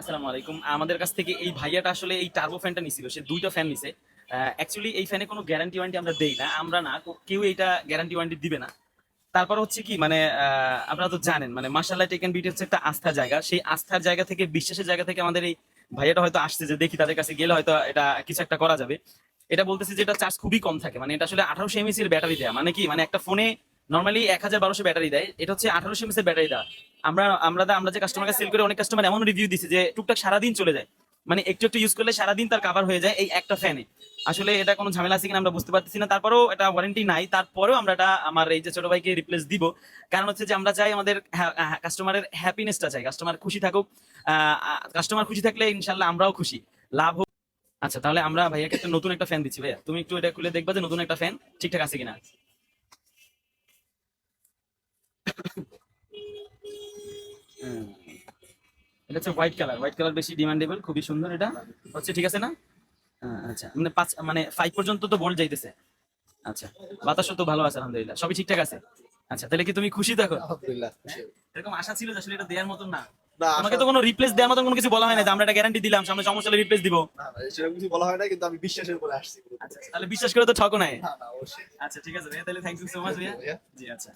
আসসালামু আলাইকুম। আমাদের কাছ থেকে এই ভাইয়াটা আসলে এই টার্বো ফ্যানটা নিছিল, সে দুইটা ফ্যান নিছে। অ্যাকচুয়ালি এই ফ্যানে কোনো গ্যারান্টি ওয়ারেন্টি আমরা দেই না, আমরা না কেউ এটা গ্যারান্টি ওয়ারেন্টি দিবে না। তারপর হচ্ছে কি মানে আপনারা তো জানেন মানে মাশাআল্লাহ টেক এন্ড বিউটি হচ্ছে একটা আস্থার জায়গা, সেই আস্থার জায়গা থেকে বিশ্বাসের জায়গা থেকে আমাদের এই ভাইয়াটা হয়তো আসছে যে দেখি তাদের কাছে গেলে হয়তো এটা কিছু একটা করা যাবে। এটা বলতেছে যে এটা চার্জ খুবই কম থাকে, মানে এটা আসলে 1800 এমএস এর ব্যাটারি দেয়, মানে কি মানে একটা ফোনে নর্মালি 1200 ব্যাটারি দেয়, এটা হচ্ছে 1800 এমএস এর ব্যাটারি দেওয়া। আমরা যে কাস্টমারকে সেল করে অনেক কাস্টমার এমন রিভিউ দিছে যে টুকটাক সারাদিন চলে যায়, মানে একটু একটু ইউজ করলে সারাদিন তার কাভার হয়ে যায় এই একটা ফ্যানে। আসলে এটা কোনো ঝামেলা আছে কিনা আমরা বুঝতে পারতেছি না, তারপরেও এটা ওয়ারেন্টি নাই, তারপরেও আমরা এটা আমার এই যে ছোট ভাইকে রিপ্লেস দিব। কারণ হচ্ছে যে আমরা চাই আমাদের কাস্টমারের হ্যাপিনেসটা চাই, কাস্টমার খুশি থাকুক। কাস্টমার খুশি থাকলে ইনশাল্লাহ আমরাও খুশি, লাভ হোক। আচ্ছা তাহলে আমরা ভাইয়াকে একটা নতুন একটা ফ্যান দিচ্ছি, ভাইয়া তুমি একটু এটা খুলে দেখবা যে নতুন একটা ফ্যান ঠিকঠাক আছে কিনা। হুম, এটা হচ্ছে হোয়াইট কালার, হোয়াইট কালার বেশি ডিমান্ডেবল, খুবই সুন্দর এটা হচ্ছে, ঠিক আছে না? আচ্ছা মানে 5 মানে 5 পর্যন্ত তো ভোল্ট যাইতেছে। আচ্ছা, বাতাসও তো ভালো আছে আলহামদুলিল্লাহ, সবই ঠিকঠাক আছে। আচ্ছা তাহলে কি তুমি খুশি থাকো? আলহামদুলিল্লাহ। এরকম আশা ছিল যে আসলে এটা দেওয়ার মতন না, না তোমাকে আসা তো কোনো রিপ্লেস দেওয়ার মতন কোনো কিছু বলা হয় না যে আমরা এটা গ্যারান্টি দিলাম সামনে সমস্যা হলে রিপ্লেস দিব। না না সেরকম কিছু বলা হয় না, কিন্তু আমি বিশ্বাসের উপরে আসছি। আচ্ছা তাহলে বিশ্বাস করে তো ঠকো নাই। না না অবশ্যই। আচ্ছা ঠিক আছে ভাইয়া, তাহলে থ্যাংক ইউ সো মাচ ভাইয়া। ভাইয়া। জি আচ্ছা।